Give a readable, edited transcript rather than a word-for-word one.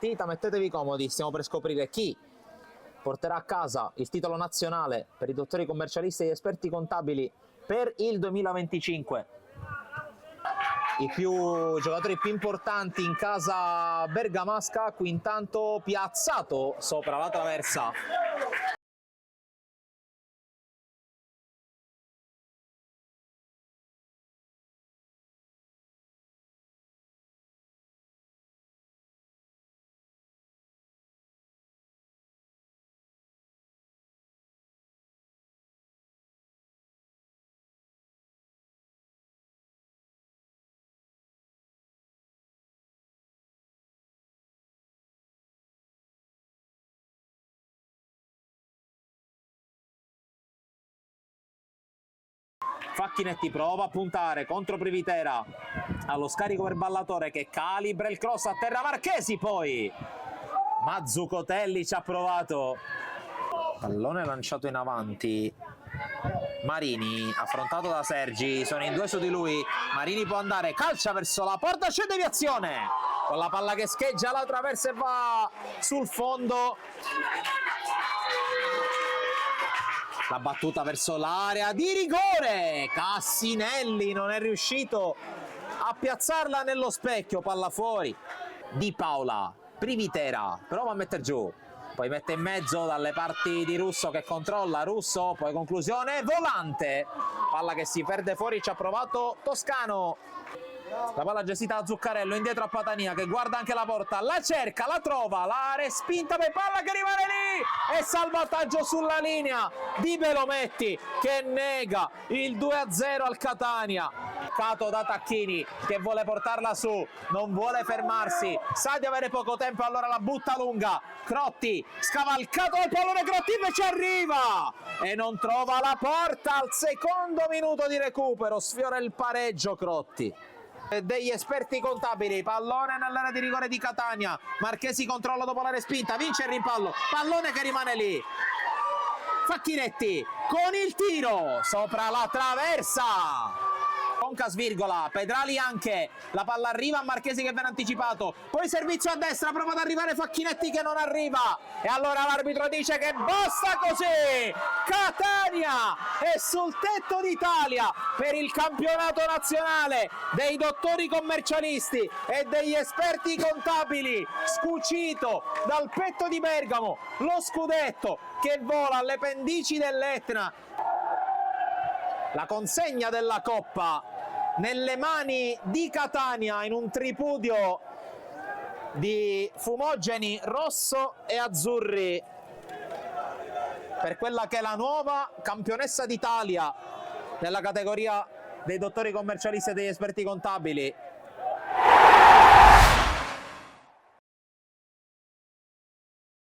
partita, mettetevi comodi, stiamo per scoprire chi porterà a casa il titolo nazionale per i dottori commercialisti e gli esperti contabili per il 2025. I giocatori più importanti in casa bergamasca, qui intanto piazzato sopra la traversa. Facchinetti prova a puntare contro Privitera, allo scarico per Ballatore che calibra il cross a terra. Marchesi poi, Mazzucotelli ci ha provato, pallone lanciato in avanti, Marini affrontato da Sergi, sono in due su di lui, Marini può andare, calcia verso la porta, c'è deviazione con la palla che scheggia la traversa e va sul fondo. La battuta verso l'area di rigore, Cassinelli non è riuscito a piazzarla nello specchio, palla fuori. Di Paola, Privitera, prova a mettere giù, poi mette in mezzo dalle parti di Russo che controlla, Russo, poi conclusione, Volante, palla che si perde fuori, ci ha provato Toscano. La palla gestita da Zuccarello, indietro a Patania che guarda anche la porta, la cerca, la trova, la respinta per palla che rimane lì e salvataggio sulla linea di Belometti che nega il 2-0 al Catania. Cato da Tacchini che vuole portarla su, non vuole fermarsi, sa di avere poco tempo, allora la butta lunga, Crotti, scavalcato dal pallone, Crotti invece arriva e non trova la porta al secondo minuto di recupero, sfiora il pareggio Crotti. Degli esperti contabili, pallone nell'area di rigore di Catania, Marchesi controlla dopo la respinta, vince il rimpallo, pallone che rimane lì, Facchinetti con il tiro sopra la traversa, Conca svirgola, Pedrali anche, la palla arriva a Marchesi che viene anticipato, poi servizio a destra, prova ad arrivare Facchinetti che non arriva e allora l'arbitro dice che basta così, Catania è sul tetto d'Italia per il campionato nazionale dei dottori commercialisti e degli esperti contabili, scucito dal petto di Bergamo, lo scudetto che vola alle pendici dell'Etna. La consegna della Coppa nelle mani di Catania in un tripudio di fumogeni rosso e azzurri per quella che è la nuova campionessa d'Italia nella categoria dei dottori commercialisti e degli esperti contabili.